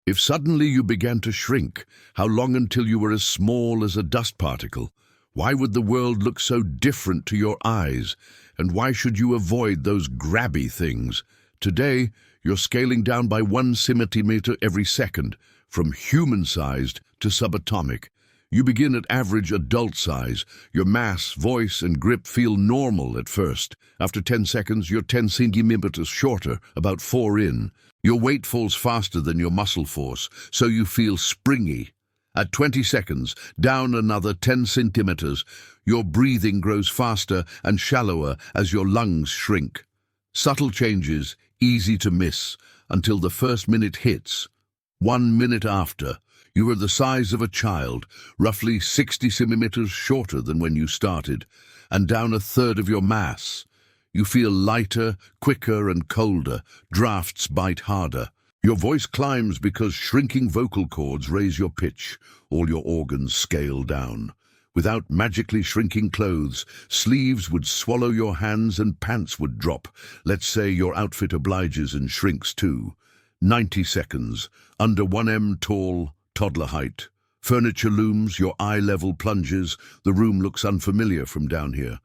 If suddenly you began to shrink, how long until you were as small as a dust particle? Why would the world look so different to your eyes? And why should you avoid those grabby things? Today, you're scaling down by 1 centimeter every second, from human-sized to subatomic. You begin at average adult size. Your mass, voice, and grip feel normal at first. After 10 seconds, you're 10 centimeters shorter, about 4 in. Your weight falls faster than your muscle force, so you feel springy. At 20 seconds, down another 10 centimeters, your breathing grows faster and shallower as your lungs shrink. Subtle changes, easy to miss, until the first minute hits. 1 minute after, you are the size of a child, roughly 60 centimeters shorter than when you started, and down a third of your mass. You feel lighter, quicker, and colder. Drafts bite harder. Your voice climbs because shrinking vocal cords raise your pitch. All your organs scale down. Without magically shrinking clothes, sleeves would swallow your hands and pants would drop. Let's say your outfit obliges and shrinks too. 90 seconds, under 1 tall, toddler height. Furniture looms, your eye level plunges. The room looks unfamiliar from down here.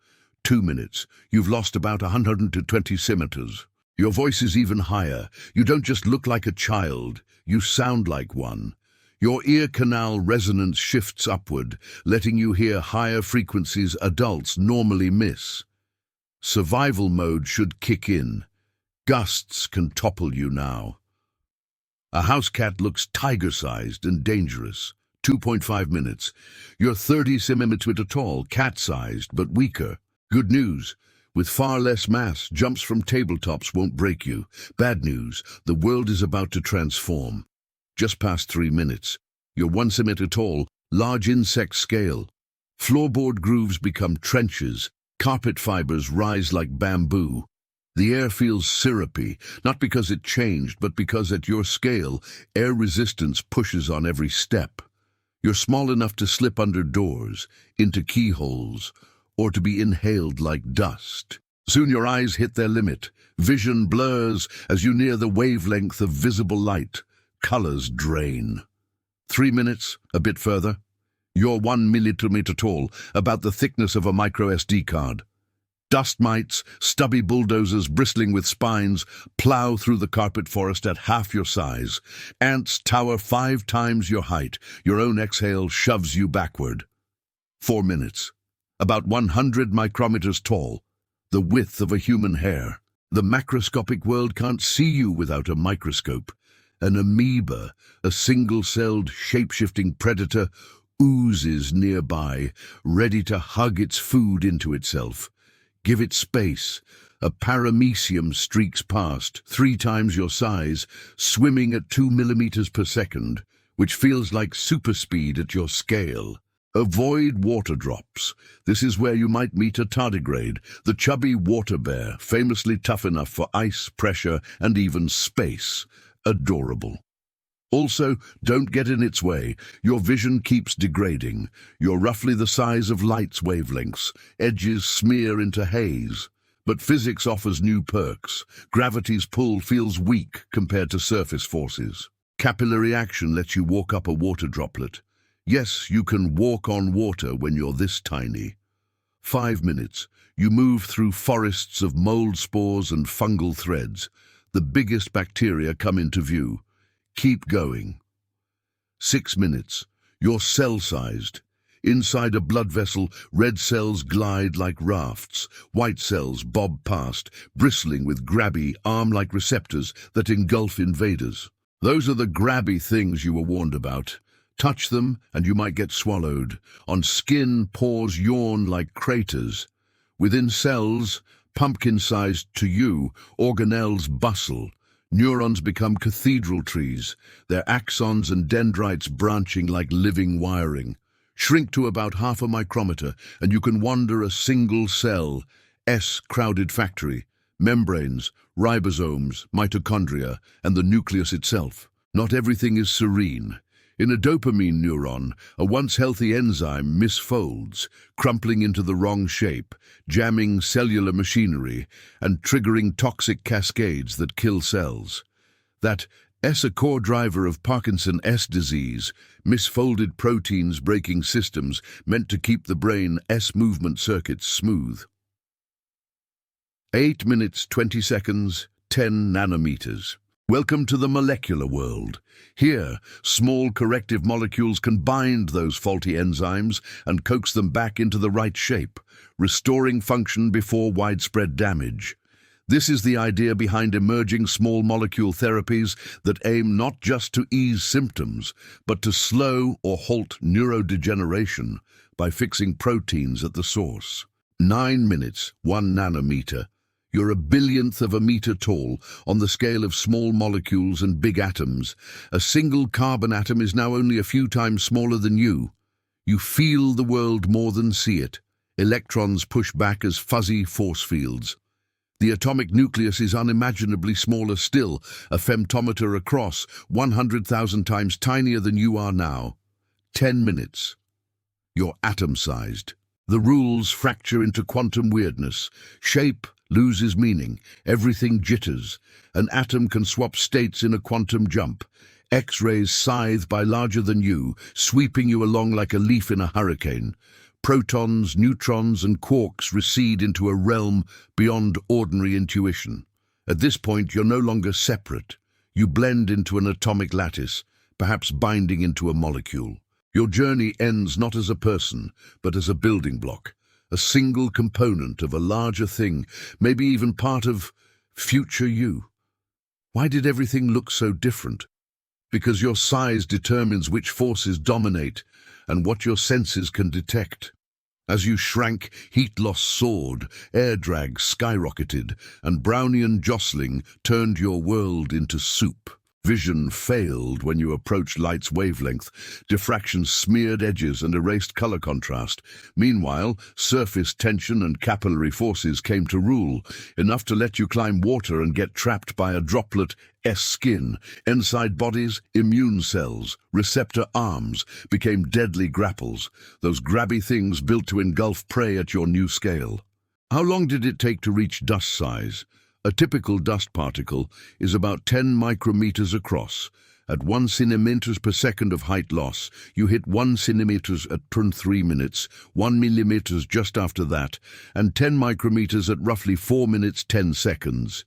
2 minutes, you've lost about 120 centimeters. Your voice is even higher. You don't just look like a child, you sound like one. Your ear canal resonance shifts upward, letting you hear higher frequencies adults normally miss. Survival mode should kick in. Gusts can topple you now. A house cat looks tiger-sized and dangerous. 2.5 minutes. You're 30 centimeters tall, cat-sized, but weaker. Good news. With far less mass, jumps from tabletops won't break you. Bad news. The world is about to transform. Just past 3 minutes. You're 1 centimeter tall, large insect scale. Floorboard grooves become trenches. Carpet fibers rise like bamboo. The air feels syrupy, not because it changed, but because at your scale, air resistance pushes on every step. You're small enough to slip under doors, into keyholes, or to be inhaled like dust. Soon your eyes hit their limit. Vision blurs as you near the wavelength of visible light. Colors drain. 3 minutes, a bit further. You're 1 millimeter tall, about the thickness of a micro SD card. Dust mites, stubby bulldozers bristling with spines, plow through the carpet forest at half your size. Ants tower 5 times your height. Your own exhale shoves you backward. 4 minutes. About 100 micrometers tall, the width of a human hair. The macroscopic world can't see you without a microscope. An amoeba, a single-celled, shape-shifting predator, oozes nearby, ready to hug its food into itself. Give it space. A paramecium streaks past, 3 times your size, swimming at 2 millimeters per second, which feels like superspeed at your scale. Avoid water drops. This is where you might meet a tardigrade, the chubby water bear, famously tough enough for ice, pressure, and even space. Adorable. Also, don't get in its way. Your vision keeps degrading. You're roughly the size of light's wavelengths. Edges smear into haze. But physics offers new perks. Gravity's pull feels weak compared to surface forces. Capillary action lets you walk up a water droplet. Yes, you can walk on water when you're this tiny. 5 minutes. You move through forests of mold spores and fungal threads. The biggest bacteria come into view. Keep going. 6 minutes. You're cell-sized. Inside a blood vessel, red cells glide like rafts. White cells bob past, bristling with grabby, arm-like receptors that engulf invaders. Those are the grabby things you were warned about. Touch them, and you might get swallowed. On skin, pores yawn like craters. Within cells, pumpkin-sized to you, organelles bustle. Neurons become cathedral trees, their axons and dendrites branching like living wiring. Shrink to about half a micrometer, and you can wander a single cell, S-crowded factory, membranes, ribosomes, mitochondria, and the nucleus itself. Not everything is serene. In a dopamine neuron, a once healthy enzyme misfolds, crumpling into the wrong shape, jamming cellular machinery, and triggering toxic cascades that kill cells. That S, a core driver of Parkinson's disease, misfolded proteins breaking systems meant to keep the brain-S movement circuits smooth. 8 minutes 20 seconds, 10 nanometers. Welcome to the molecular world. Here, small corrective molecules can bind those faulty enzymes and coax them back into the right shape, restoring function before widespread damage. This is the idea behind emerging small molecule therapies that aim not just to ease symptoms, but to slow or halt neurodegeneration by fixing proteins at the source. 9 minutes, 1 nanometer. You're a billionth of a meter tall on the scale of small molecules and big atoms. A single carbon atom is now only a few times smaller than you. You feel the world more than see it. Electrons push back as fuzzy force fields. The atomic nucleus is unimaginably smaller still, a femtometer across, 100,000 times tinier than you are now. 10 minutes. You're atom-sized. The rules fracture into quantum weirdness. Shape loses meaning. Everything jitters. An atom can swap states in a quantum jump. X-rays scythe by larger than you, sweeping you along like a leaf in a hurricane. Protons, neutrons, and quarks recede into a realm beyond ordinary intuition. At this point, you're no longer separate. You blend into an atomic lattice, perhaps binding into a molecule. Your journey ends not as a person, but as a building block, a single component of a larger thing, maybe even part of future you. Why did everything look so different? Because your size determines which forces dominate and what your senses can detect. As you shrank, heat loss soared, air drag skyrocketed, and Brownian jostling turned your world into soup. Vision failed when you approached light's wavelength. Diffraction smeared edges and erased color contrast. Meanwhile, surface tension and capillary forces came to rule, enough to let you climb water and get trapped by a droplet skin. Inside bodies, immune cells, receptor arms, became deadly grapples, those grabby things built to engulf prey at your new scale. How long did it take to reach dust size? A typical dust particle is about 10 micrometers across. At 1 centimeters per second of height loss, you hit 1 centimeters at 3 minutes, 1 millimeters just after that, and 10 micrometers at roughly 4 minutes 10 seconds.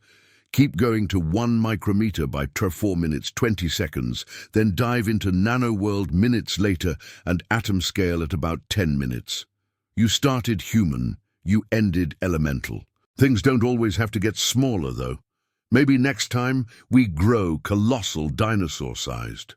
Keep going to 1 micrometer by 4 minutes 20 seconds, then dive into nanoworld minutes later and atom scale at about 10 minutes. You started human, you ended elemental. Things don't always have to get smaller, though. Maybe next time we grow colossal dinosaur-sized.